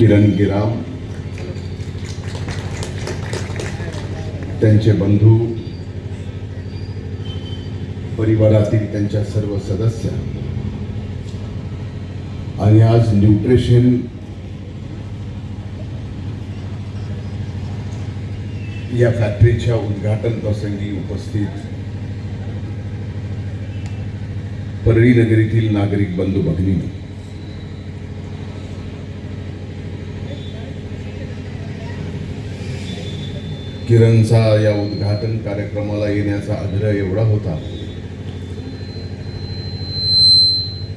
किरण गिराम, त्यांचे बंधू, परिवारातील त्यांच्या सर्व सदस्य आणि आज न्यूट्रिशन या फॅक्टरीच्या उद्घाटन प्रसंगी उपस्थित परळी नगरीतील नागरिक बंधू भगिनी, किरणचा या उद्घाटन कार्यक्रमाला येण्याचा आग्रह एवढा होता,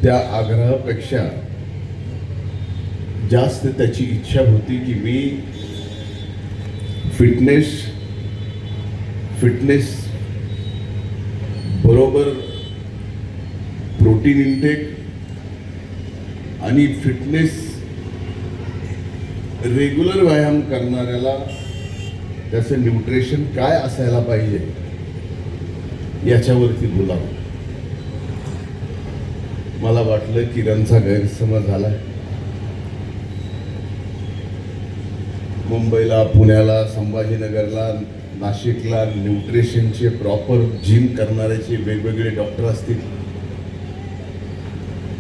त्या आग्रहापेक्षा जास्त त्याची इच्छा होती की मी फिटनेस बरोबर प्रोटीन इंटेक आणि फिटनेस रेग्युलर व्यायाम करणाऱ्याला त्याचं न्यूट्रिशन काय असायला पाहिजे याच्यावरती बोलावं. मला वाटलं किरणचा गैरसमज झाला. मुंबईला, पुण्याला, संभाजीनगरला, नाशिकला न्यूट्रिशनचे प्रॉपर जिम करणाऱ्याचे वेगवेगळे डॉक्टर असतील.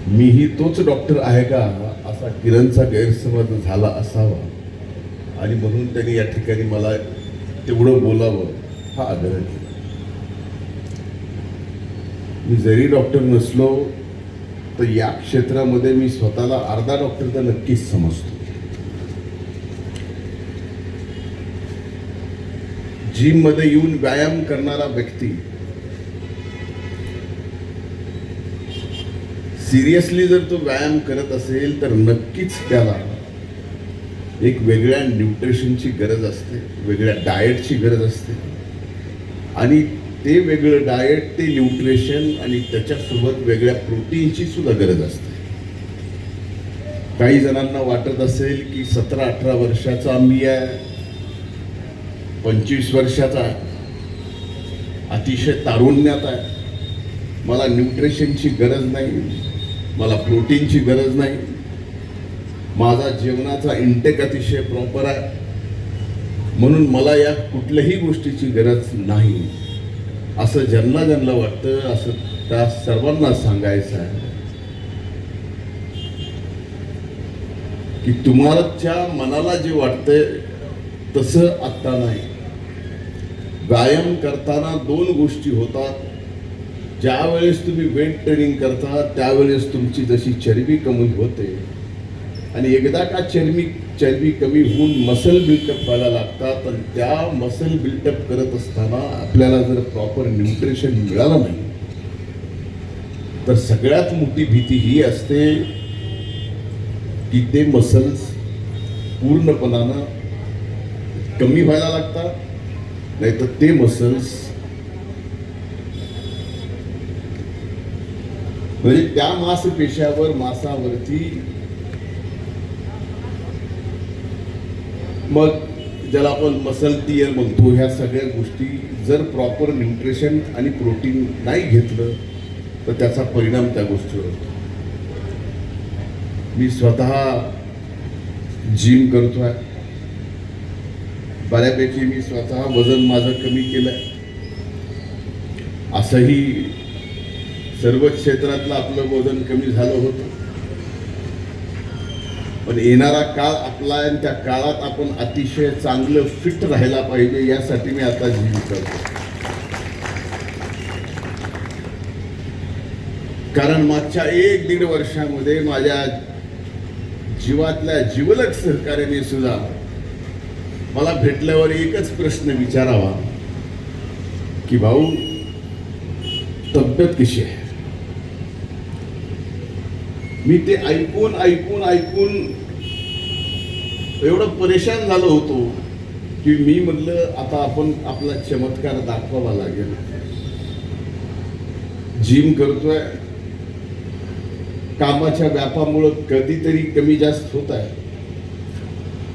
मीही तोच डॉक्टर आहे का असा किरणचा गैरसमज झाला असावा आणि म्हणून त्यांनी या ठिकाणी मला तेवढं बोलावं हा आग्रह केला. मी जरी डॉक्टर नसलो तर या क्षेत्रामध्ये मी स्वतःला अर्धा डॉक्टर तर नक्कीच समजतो. जिम मध्ये येऊन व्यायाम करणारा व्यक्ती सिरियसली जर तो व्यायाम करत असेल तर नक्कीच त्याला एक वेगळ्या न्यूट्रिशनची गरज असते, वेगळ्या डाएटची गरज असते आणि ते वेगळं डाएट, ते न्यूट्रिशन आणि त्याच्यासोबत वेगळ्या प्रोटीनची सुद्धा गरज असते. काही जणांना वाटत असेल की 17-18 वर्षाचा मी आहे, 25 वर्षाचा आहे, अतिशय तारुण्यात आहे, मला न्यूट्रिशनची गरज नाही, मला प्रोटीनची गरज नाही, माझा जेवणाचा इंटेक अतिशय प्रॉपर आहे, म्हणून मला या कुठल्याही गोष्टीची गरज नाही, असं ज्यांना वाटतं असं त्या सर्वांना सांगायचं आहे की तुम्हाला मनाला जे वाटतंय तसं आत्ता नाही. व्यायाम करताना 2 गोष्टी होतात. ज्या वेळेस तुम्ही वेट ट्रेनिंग करता त्यावेळेस तुमची जशी चरबी कमी होते आणि एकदा का चरबी कमी होऊन मसल बिल्टअप व्हायला लागतात आणि त्या मसल बिल्टअप करत असताना आपल्याला जर प्रॉपर न्यूट्रिशन मिळालं नाही तर सगळ्यात मोठी भीती ही असते की ते मसल्स पूर्णपणानं कमी व्हायला लागतात, नाहीतर ते मसल्स म्हणजे त्या मांसावरती मग ज्याला आपण मसल टियर म्हणतो, ह्या सगळ्या गोष्टी जर प्रॉपर न्यूट्रिशन आणि प्रोटीन नाही घेतलं तर त्याचा परिणाम त्या गोष्टीवर होतो. मी स्वतः जिम करतोय, बऱ्यापैकी मी स्वतः वजन माझं कमी केलंय. असंही सर्व क्षेत्रातलं आपलं वजन कमी झालं होतं, पण येणारा काळ आपला आहे आणि त्या काळात आपण अतिशय चांगलं फिट राहायला पाहिजे यासाठी मी आता जिम करतो. कारण मागच्या 1-1.5 वर्षामध्ये माझ्या जीवातल्या जिवलग सहकार्याने सुद्धा मला भेटल्यावर एकच प्रश्न विचारावा की भाऊ तब्येत कशी आहे. मी ते ऐकून एवढं परेशान झालो होतो की मी म्हटलं आता आपण आपला चमत्कार दाखवावा लागेल. जिम करतोय, कामाच्या व्यापामुळे कधीतरी कमी जास्त होत आहे,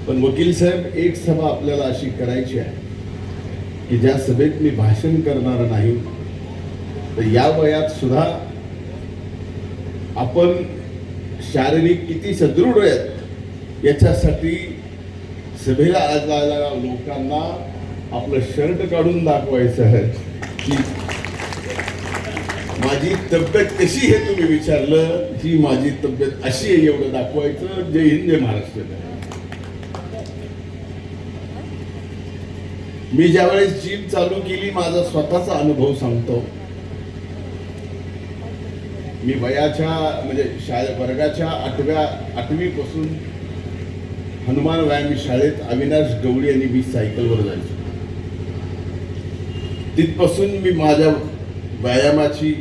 पण वकील साहेब एक सभा आपल्याला अशी करायची आहे की ज्या सभेत मी भाषण करणार नाही, तर या वयात सुद्धा आपण शारीरिक किती सदृढ आहेत याच्यासाठी सभेला आलेल्या लोकांना आपलं शर्ट काढून दाखवायचं आहे की माझी तब्येत कशी हे तुम्ही विचारलं, ही माझी तब्येत अशी आहे एवढं दाखवायचं. जय हिंद, जय महाराष्ट्र. मी ज्यावेळेस जिम चालू केली, माझा स्वतःचा अनुभव सांगतो. मी वयाच्या म्हणजे वर्गाच्या 8वी पासून हनुमान व्यायाम शाळेत अविनाश गवळी आणि मी सायकलवर जायचो. तिथपासून मी माझ्या व्यायामाची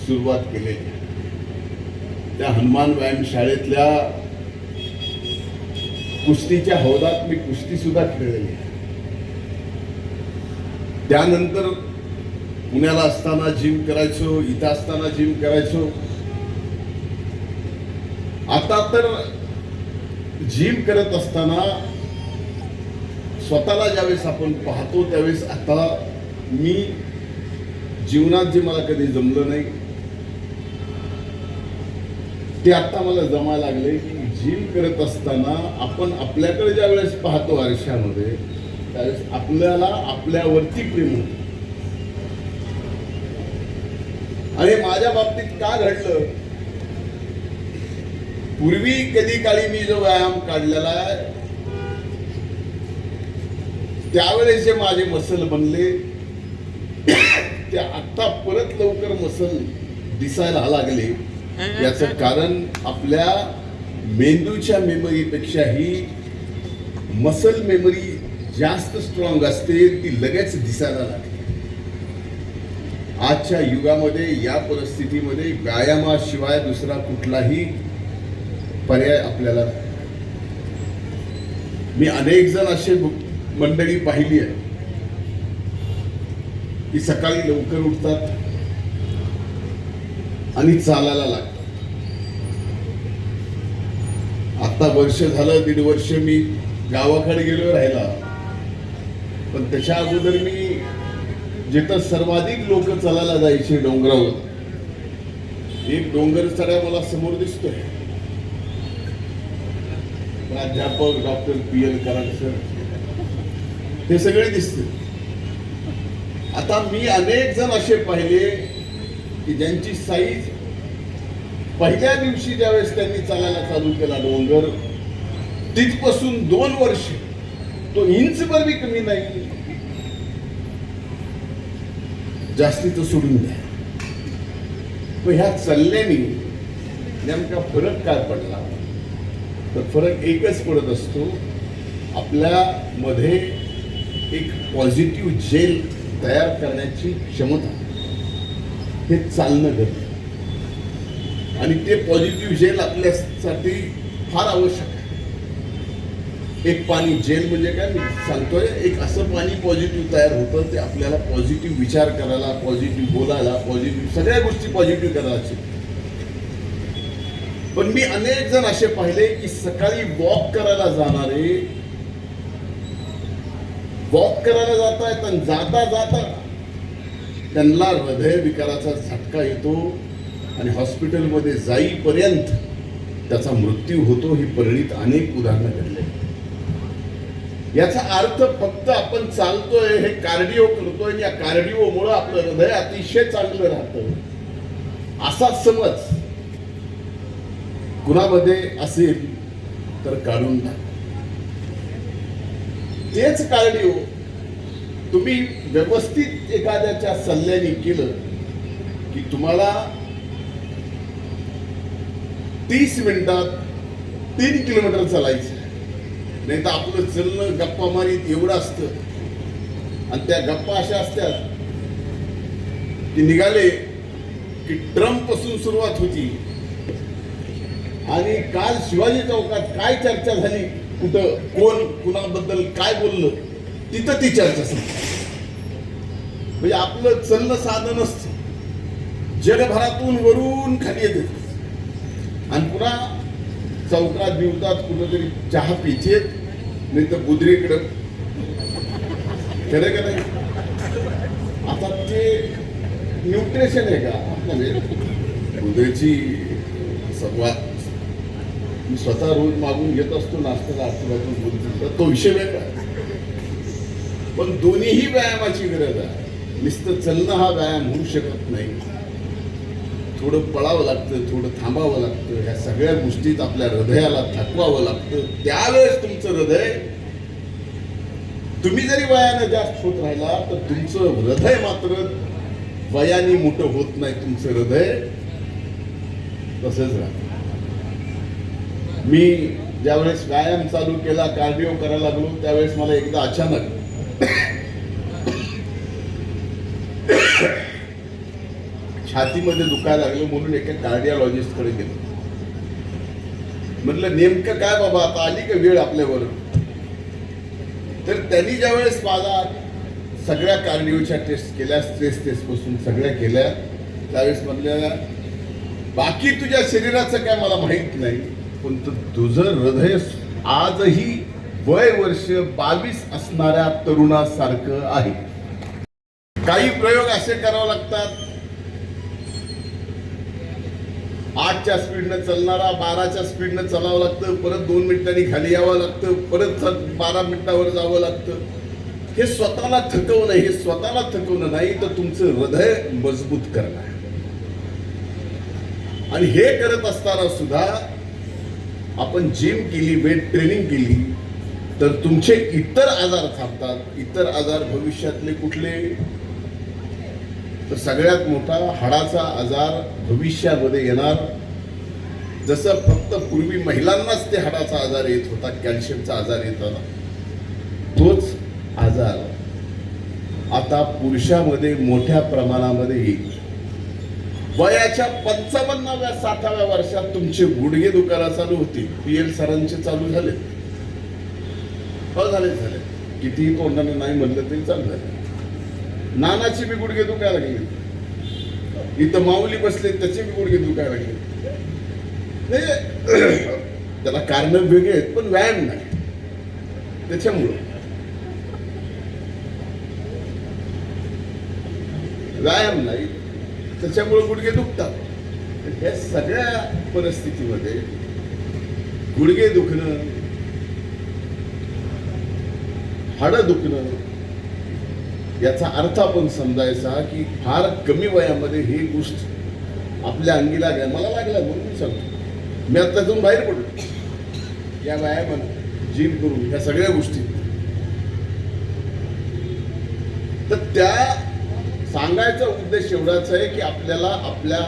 सुरुवात केली. त्या हनुमान व्यायाम शाळेतल्या कुस्तीच्या हौदात मी कुस्ती सुद्धा खेळलेली. त्यानंतर पुण्याला असताना जिम करायचो, इथं असताना जिम करायचो. आता तर जिम करत असताना स्वतःला ज्यावेळेस आपण पाहतो त्यावेळेस आता मी जीवनात जे मला कधी जमलं नाही ते आता मला जमायला लागले की जिम करत असताना आपण आपल्याकडे ज्या वेळेस पाहतो आरशामध्ये त्यावेळेस आपल्याला आपल्यावरती प्रेम होतं. आणि माझ्या बाबतीत का घडलं, पूर्वी कधी काळी मी जो व्यायाम काढलेला आहे त्यावेळेस जे माझे मसल बनले ते आता परत लवकर मसल दिसायला लागले. याचं कारण आपल्या मेंदूच्या मेमरीपेक्षाही मसल मेमरी जास्त स्ट्रॉंग असते, ती लगेच दिसायला लागते. आजच्या युगामध्ये या परिस्थितीमध्ये व्यायामाशिवाय दुसरा कुठलाही पर्याय आपल्याला. मी अनेक जण असे मंडळी पाहिली आहे की सकाळी लवकर उठतात आणि चालायला लागतात. आता वर्ष झालं, 1.5 वर्ष मी गावाकडे गेलो राहिला, पण त्याच्या अगोदर मी जिथं सर्वाधिक लोक चालायला जायचे डोंगरावर, एक डोंगर चढ्या मला समोर दिसतोय. प्राध्यापक डॉक्टर PL कराड सर हे सगळे दिसते. आता मी अनेक जण असे पाहिले की ज्यांची साईज पहिल्या दिवशी ज्यावेळेस त्यांनी चालायला चालू केला डोंगर, तिथपासून 2 वर्ष तो इंचभर बी कमी नाही. जास्तीचं सोडून द्या. पण ह्या चालल्याने नेमका फरक काय पडला, तर फरक एकच पडत असतो, आपल्यामध्ये एक पॉझिटिव्ह जेल तयार करण्याची क्षमता हे चालणं गरजेचं. आणि ते पॉझिटिव्ह जेल आपल्यासाठी फार आवश्यक आहे. एक पाणी जेल म्हणजे काय मी सांगतोय, एक असं पाणी पॉझिटिव्ह तयार होतं ते आपल्याला पॉझिटिव्ह विचार करायला, पॉझिटिव्ह बोलायला, पॉझिटिव्ह सगळ्या गोष्टी पॉझिटिव्ह करायची. पण मी अनेक जण असे पाहिले की सकाळी वॉक करायला जातायत आणि जाता जाता त्यांना हृदयविकाराचा झटका येतो आणि हॉस्पिटलमध्ये जाईपर्यंत त्याचा मृत्यू होतो. ही परिणित अनेक उदाहरणं घडले. याचा अर्थ फक्त आपण चालतोय, हे कार्डिओ करतोय, या कार्डिओमुळे आपलं हृदय अतिशय चांगलं राहतं असा समज कुणामध्ये असेल तर काढून टाका. तेच कार्डिओ तुम्ही व्यवस्थित एखाद्याच्या सल्ल्याने केलं की तुम्हाला 30 मिनिटात 3 किलोमीटर चालायचं. नाही तर आपलं चलणं गप्पा मारीत एवढं असतं. आणि त्या गप्पा अशा असतात की निघाले की ट्रम्प पासून सुरुवात होती आणि काल शिवाजी चौकात काय चर्चा झाली, कुठं कोण कुणाबद्दल काय बोललं, तिथं ती चर्चा संपली. म्हणजे आपलं चलणं साधन असतं, जगभरातून वरून खाली येते आणि पुन्हा चौकात बिवतात कुठंतरी चहा पिचेत, नाही तर बुद्रीकडं. खरं का नाही? आता ते न्यूट्रिशन आहे का आपल्याला बुद्रीची संवाद. मी स्वतः रोज मागून घेत असतो नाश्त्याला आठवड्यातून 2-3 तर तो विषय वेगळा आहे. पण दोन्हीही व्यायामाची गरज आहे. नुसतं चलणं हा व्यायाम होऊ शकत नाही. थोडं पळावं लागतं, थोडं थांबावं लागतं. ह्या सगळ्या गोष्टीत आपल्या हृदयाला थकवावं लागतं. त्यावेळेस तुमचं हृदय, तुम्ही जरी वयानं जास्त होत राहिला तर तुमचं हृदय मात्र वयाने मोठं होत नाही. तुमचं हृदय तसंच राहतं. मी ज्यावेळेस व्यायाम चालू केला, कार्डिओ करायला लागलो, त्यावेळेस मला एकदा अचानक छातीमध्ये दुखायला लागलं म्हणून एका कार्डिओलॉजिस्ट कडे गेलो. म्हटलं नेमकं काय बाबा, आता आली का वेळ आपल्यावर? तर त्यांनी ज्यावेळेस माझा सगळ्या कार्डिओच्या टेस्ट केल्या, स्ट्रेस टेस्ट पासून सगळ्या केल्या, त्यावेळेस म्हणल्या बाकी तुझ्या शरीराचं काय मला माहित नाही, पण तुझं हृदय आजही वय वर्ष 22 असणाऱ्या तरुणासारखं आहे. काही प्रयोग असे करावे लागतात, 8च्या स्पीडनं चालणारा 12च्या स्पीडनं चालावं लागतं, परत 2 मिनिटांनी खाली यावं लागतं, परत 12 मिनिटावर जावं लागतं. हे स्वतःला थकवणं, हे स्वतःला थकवणं नाही तर तुमचं हृदय मजबूत करणं. आणि हे करत असताना सुद्धा आपण जिम केली, वेट ट्रेनिंग केली तर तुमचे इतर आजार थांबतात. इतर आजार भविष्यातले कुठले? तर सगळ्यात मोठा हाडाचा आजार भविष्यामध्ये येणार. जसं फक्त पूर्वी महिलांनाच ते हाडाचा आजार येत होता, कॅल्शियमचा आजार येत होता, तोच आजार आता पुरुषामध्ये मोठ्या प्रमाणामध्ये येईल. वयाच्या 55व्या 60व्या वर्षात तुमचे गुडघे दुखायला चालू होतील. PL सरांचे चालू झाले, झाले. कितीही तोंडाने नाही म्हणलं तरी चालू झाले. नानाची बी गुडघे दुखायला लागले. इथं माऊली बसले, त्याचे बी गुडघे दुखायला लागले. त्याला कारण वेगळे आहेत, पण व्यायाम नाही. त्याच्यामुळं व्यायाम नाही, त्याच्यामुळे गुडघे दुखतात. या सगळ्या परिस्थितीमध्ये गुडघे दुखणं, हाडं दुखणं, याचा अर्थ आपण समजायचा की फार कमी वयामध्ये ही गोष्ट आपल्या अंगी लागल्या. मला लागला म्हणून मी सांगतो, मी आत्तातून बाहेर पडलो या व्यायामानं, जिम करून, या सगळ्या गोष्टी. तर त्या सांगायचा उद्देश एवढाच आहे की आपल्याला आपल्या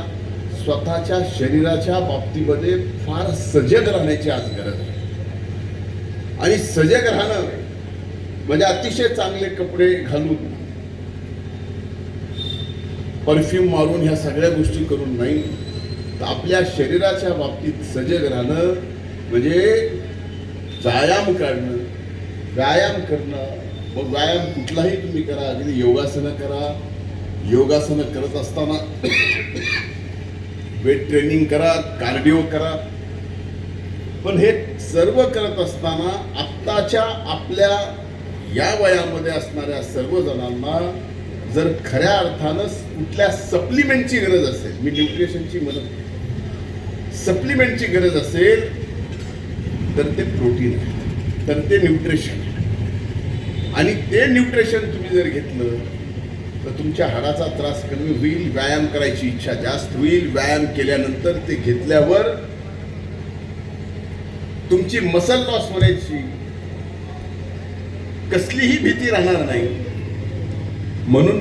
स्वतःच्या शरीराच्या बाबतीमध्ये फार सजग राहण्याची आज गरज आहे. आणि सजग राहणं म्हणजे अतिशय चांगले कपडे घालून, परफ्यूम मारून, ह्या सगळ्या गोष्टी करून नाही, तर आपल्या शरीराच्या बाबतीत सजग राहणं म्हणजे व्यायाम काढणं, व्यायाम करणं. मग व्यायाम कुठलाही तुम्ही करा, अगदी योगासनं करा, योगासनं करत असताना वेट ट्रेनिंग करा, कार्डिओ करा. पण हे सर्व करत असताना आत्ताच्या आपल्या या वयामध्ये असणाऱ्या सर्व जणांना जर खऱ्या अर्थानं कुठल्या सप्लिमेंटची गरज असेल, मी न्यूट्रिशनची म्हणत, सप्लिमेंटची गरज असेल तर ते प्रोटीन आहे, तर ते न्यूट्रिशन. आणि ते न्यूट्रिशन तुम्ही जर घेतलं तर तुमच्या हाडाचा त्रास कमी होईल, व्यायाम करायची इच्छा जास्त होईल. व्यायाम केल्यानंतर ते घेतल्यावर तुमची मसल लॉस होण्याची कसलीही भीती राहणार नाही. म्हणून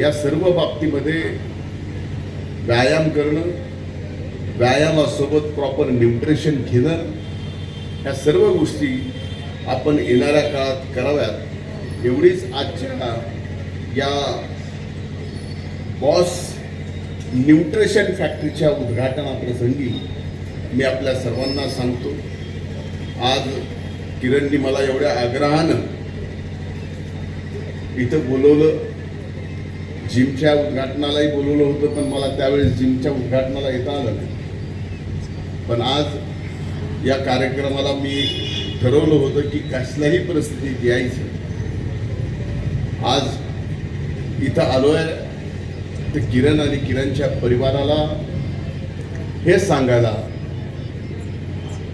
या सर्व बाबतीमध्ये व्यायाम करणं, व्यायामासोबत प्रॉपर न्यूट्रिशन घेणं, ह्या सर्व गोष्टी आपण येणाऱ्या काळात कराव्यात. एवढीच आजच्या या बॉस न्यूट्रिशन फॅक्टरीच्या उद्घाटनाप्रसंगी मी आपल्या सर्वांना सांगतो. आज किरणनी मला एवढ्या आग्रहानं इथं बोलवलं. जिमच्या उद्घाटनालाही बोलवलं होतं, पण मला त्यावेळेस जिमच्या उद्घाटनाला येता आलं नाही. पण आज या कार्यक्रमाला मी ठरवलं होतं की कसल्याही परिस्थितीत यायचं. आज इथं आलोय तर किरण आणि किरणच्या परिवाराला हे सांगायला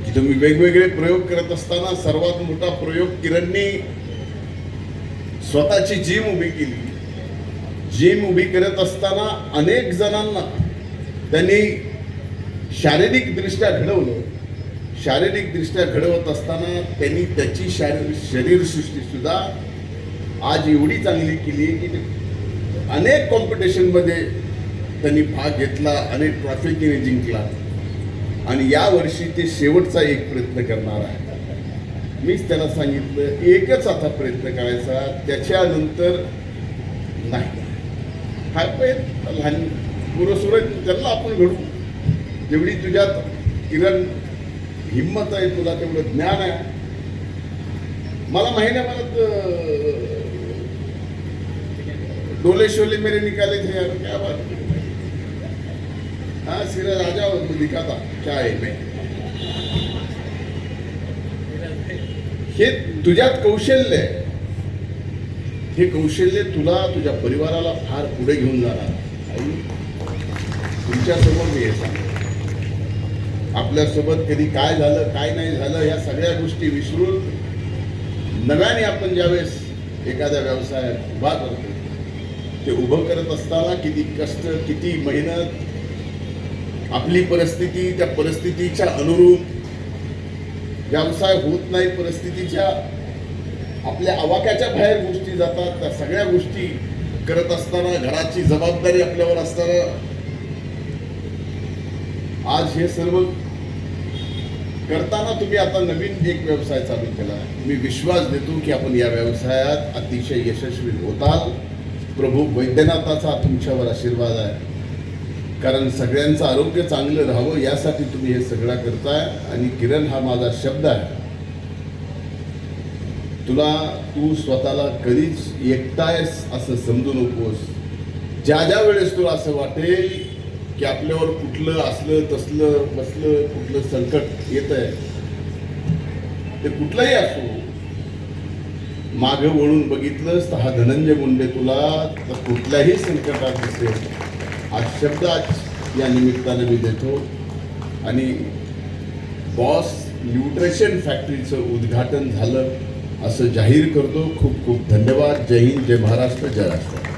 की तुम्ही वेगवेगळे प्रयोग करत असताना सर्वात मोठा प्रयोग किरणनी स्वतःची जिम उभी केली. जिम उभी करत असताना अनेक जणांना त्यांनी शारीरिकदृष्ट्या घडवलं. शारीरिकदृष्ट्या घडवत असताना त्यांनी त्याची शरीरसृष्टी सुद्धा आज एवढी चांगली केली की अनेक कॉम्पिटिशनमध्ये त्यांनी भाग घेतला, अनेक ट्रॉफी तिने जिंकला आणि या वर्षी ते शेवटचा एक प्रयत्न करणार आहे. मीच त्याला सांगितलं एकच आता प्रयत्न करायचा, त्याच्यानंतर नाही. हा पण लहान पुरसुर त्यांना आपण घडू. जेवढी तुझ्यात किरण हिंमत आहे, तुला तेवढं ज्ञान आहे. मला महिन्याभरात डोले शोले मेरे निकाले थे यार, क्या बात. हाँ सिरा राजा दिखाता क्या है मैं. हे तुझ्यात कौशल्य आहे. हे कौशल्य तुला तुझ्या परिवाराला फार पुढे घेऊन जाणार. आई तुमच्यासमोर मी हे सांगतो, आपल्यासोबत कधी काय झालं काय नाही झालं या सगळ्या गोष्टी विसरून नव्याने आपण ज्यावेळेस एखाद्या व्यवसायात उभा करतो, ते उभं करत असताना किती कष्ट, किती मेहनत, आपली परिस्थिती त्या परिस्थितीच्या अनुरूप व्यवसाय होत नाही, परिस्थितीच्या आपल्या आवाक्याच्या बाहेर गोष्टी जातात. त्या सगळ्या गोष्टी करत असताना घराची जबाबदारी आपल्यावर असताना आज हे सर्व करताना तुम्ही आता नवीन एक व्यवसाय चालू केला. मी विश्वास देतो की आपण या व्यवसायात अतिशय यशस्वी होताल. प्रभू वैद्यनाथाचा तुमच्यावर आशीर्वाद आहे, कारण सगळ्यांचं आरोग्य चांगलं राहावं यासाठी तुम्ही हे सगळं करताय. आणि किरण हा माझा शब्द आहे, तू स्वतःला कधीच एकटायस असं समजू नकोस. ज्या वेळेस तुला असं वाटेल की आपल्यावर कुठलं असलं तसलं बसलं कुठलं संकट येत आहे, ते कुठलंही असो, मागं वळून बघितलंस तर हा धनंजय मुंडे तुला तर कुठल्याही संकटात दिसेल. हा शब्द आज या निमित्ताने मी देतो आणि बॉस न्यूट्रिशन फॅक्टरीचं उद्घाटन झालं असं जाहीर करतो. खूप खूप धन्यवाद. जय हिंद, जय महाराष्ट्र, जय राष्ट्र.